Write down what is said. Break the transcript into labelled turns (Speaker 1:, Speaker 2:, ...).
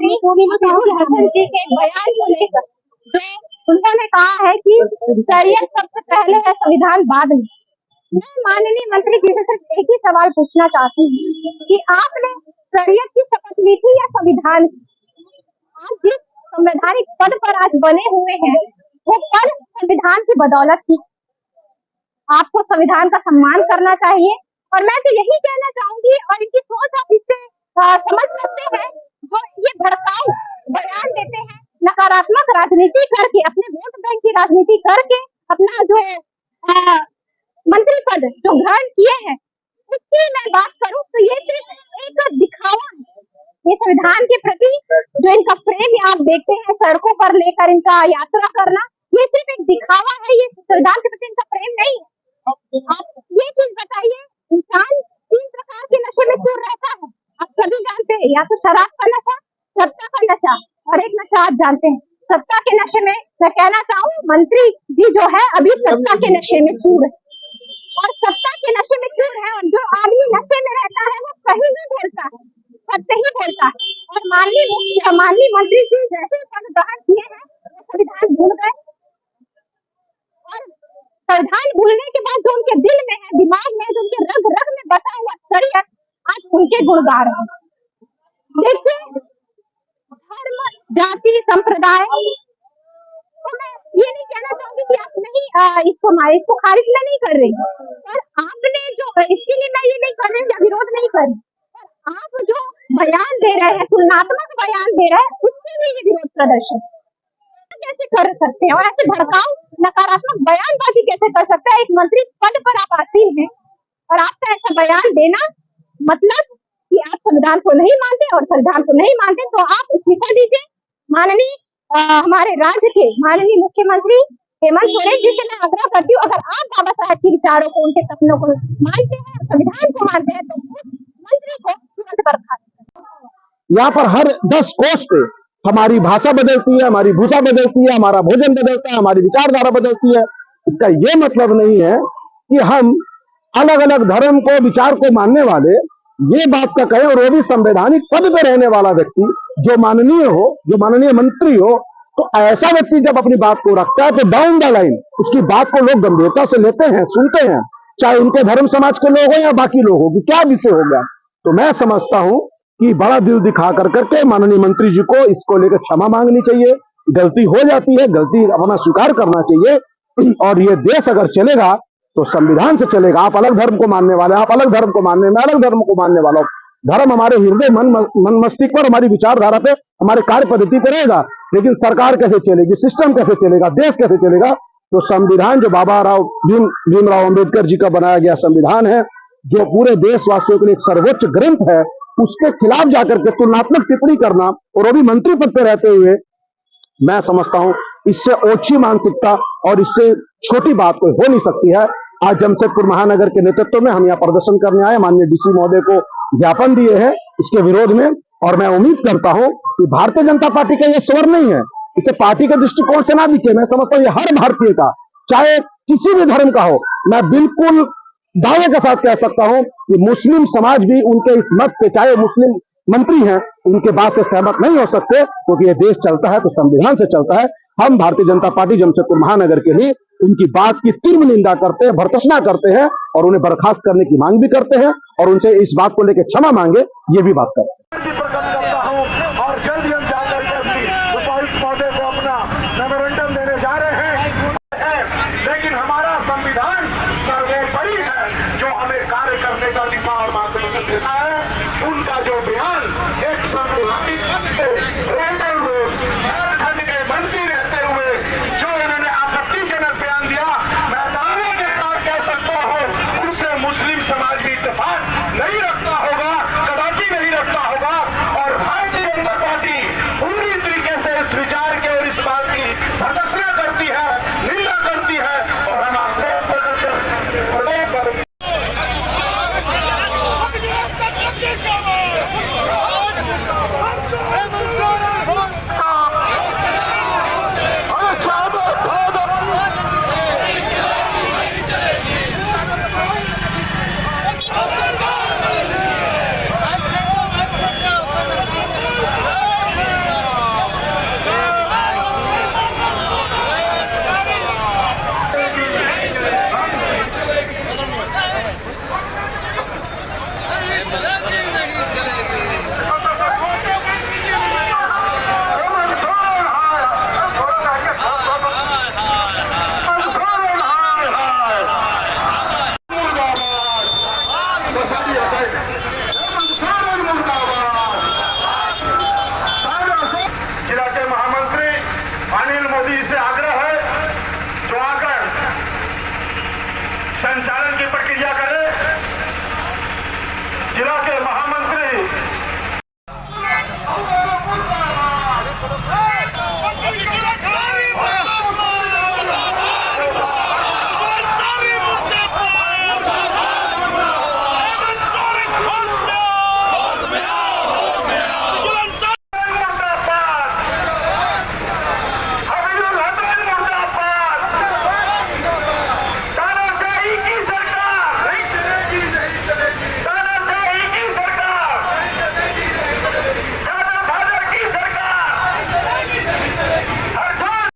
Speaker 1: मसूद हसन जी के बयान को लेकर जो उन्होंने कहा है कि शरीयत सबसे पहले है, संविधान बाद में। मैं माननीय मंत्री जी से सिर्फ एक ही सवाल पूछना चाहती हूँ कि आपने शरीयत की शपथ ली थी या संविधान? आप जिस संवैधानिक पद पर आज बने हुए हैं वो पद संविधान की बदौलत थी। आपको संविधान का सम्मान करना चाहिए। और मैं तो यही कहना चाहूंगी, और इनकी सोच आप इससे समझ सकते हैं, जो ये भड़काऊ बयान देते हैं, नकारात्मक राजनीति करके, अपने वोट बैंक की राजनीति करके अपना जो मंत्री पद जो ग्रहण किए हैं उसकी मैं बात करूं तो ये सिर्फ एक दिखावा है। ये संविधान के प्रति जो इनका प्रेम आप देखते हैं सड़कों पर लेकर इनका यात्रा करना, ये सिर्फ एक दिखावा है। ये संविधान के प्रति इनका प्रेम नहीं है। आप ये चीज बताइए, इंसान 3 प्रकार के नशे में चूर रहता है, आप सभी जानते हैं। या तो शराब का नशा, सत्ता का नशा, और एक नशा आप जानते हैं सत्ता के नशे में। मैं कहना चाहूँ मंत्री जी जो है अभी सत्ता के नशे में चूर है, और सत्ता के नशे में चूर है। और जो आदमी नशे में रहता है वो सही नहीं बोलता है, सत्य ही बोलता है। और माननीय मंत्री जी जैसे पद ग्रहण किए हैं संविधान भूल गए, और संविधान भूलने के बाद जो उनके दिल में है, दिमाग में, जो उनके रग रग में बसा हुआ शरीयत, आज उनके गुणगार है। देखिए, धर्म, जाति, संप्रदाय, तो मैं ये नहीं कहना चाहूंगी कि आप नहीं इसको खारिज में नहीं कर रही, पर आपने जो इसके लिए मैं ये नहीं कर रही या विरोध नहीं कर रही, पर आप जो बयान दे रहे हैं, तुलनात्मक बयान दे रहे हैं, उसके लिए ये विरोध प्रदर्शन कैसे कर सकते हैं? और ऐसे भड़काऊ नकारात्मक बयानबाजी कैसे कर सकते हैं? एक मंत्री पद पर आप आसीन हैं और आपका ऐसा बयान देना मतलब कि आप संविधान को नहीं मानते, और संविधान को नहीं मानते तो आप इस्तीफा दीजिए। माननीय हमारे राज्य के माननीय मुख्यमंत्री हेमंत सोरेन जी से मैं आग्रह करती हूँ, अगर आप बाबा साहब के विचारों को, उनके सपनों को मानते हैं, संविधान को मानते हैं, तो मंत्री को तुरंत बर्खास्त।
Speaker 2: यहाँ पर हर 10 कोस पे हमारी भाषा बदलती है, हमारी भूषा बदलती है, हमारा भोजन बदलता है, हमारी विचारधारा बदलती है। इसका ये मतलब नहीं है कि हम अलग अलग धर्म को, विचार को मानने वाले ये बात का कहें, और वो भी संवैधानिक पद पे रहने वाला व्यक्ति जो माननीय हो, जो माननीय मंत्री हो, तो ऐसा व्यक्ति जब अपनी बात को रखता है तो डाउन द लाइन उसकी बात को लोग गंभीरता से लेते हैं, सुनते हैं, चाहे उनके धर्म समाज के लोग हो या बाकी लोग हो, कि क्या विषय हो गया। तो मैं समझता हूं कि बड़ा दिल दिखा करके माननीय मंत्री जी को इसको लेकर क्षमा मांगनी चाहिए। गलती हो जाती है, गलती अपना स्वीकार करना चाहिए, और ये देश अगर चलेगा तो संविधान से चलेगा। आप अलग धर्म को मानने वाले, आप अलग धर्म को मानने, मैं अलग धर्म को मानने वाला हूं। धर्म हमारे हृदय, मन मस्तिष्क पर, हमारी विचारधारा पे, हमारे कार्य पद्धति पर रहेगा, लेकिन सरकार कैसे चलेगी, सिस्टम कैसे चलेगा, देश कैसे चलेगा? तो संविधान जो बाबा भीमराव अम्बेडकर जी का बनाया गया संविधान है, जो पूरे देशवासियों के लिए एक सर्वोच्च ग्रंथ है, उसके खिलाफ जाकर के तुलनात्मक टिप्पणी करना, और वो भी मंत्री पद पर रहते हुए, मैं समझता हूं इससे ओछी मानसिकता और इससे छोटी बात कोई हो नहीं सकती है। आज जमशेदपुर महानगर के नेतृत्व में हम यहाँ प्रदर्शन करने आए, माननीय डीसी महोदय को ज्ञापन दिए हैं इसके विरोध में, और मैं उम्मीद करता हूं कि भारतीय जनता पार्टी का ये स्वर नहीं है, इसे पार्टी के दृष्टिकोण से ना दिखे। मैं समझता हूँ ये हर भारतीय का, चाहे किसी भी धर्म का हो, मैं बिल्कुल दावे के साथ कह सकता हूं कि मुस्लिम समाज भी उनके इस मत से, चाहे मुस्लिम मंत्री हैं, उनके बात से सहमत नहीं हो सकते, क्योंकि ये देश चलता है तो संविधान से चलता है। हम भारतीय जनता पार्टी जमशेदपुर महानगर के लिए उनकी बात की तीव्र निंदा करते हैं, भर्त्सना करते हैं, और उन्हें बर्खास्त करने की मांग भी करते हैं, और उनसे इस बात को लेकर क्षमा मांगे, ये भी बात करते हैं।
Speaker 3: और जल्द ही हम जाकर के उपायुक्त महोदय को अपना मेमोरेंडम देने जा रहे हैं, लेकिन हमारा संविधान सर्वोपरि है, जो हमें कार्य करने का दिशा और मार्गदर्शन देता है। उनका जो बयान एक संवैधानिक रहते हुए, झारखंड के मंत्री रहते हुए जो इन्होंने आपत्तिजनक बयान दिया, मैं दावे के साथ कह सकता हूँ उससे मुस्लिम समाज भी इत्तेफाक नहीं रखता होगा, कदापि नहीं रखता होगा। और भारतीय जनता पार्टी पूरी तरीके से इस विचार के और इस बात की प्रदर्शन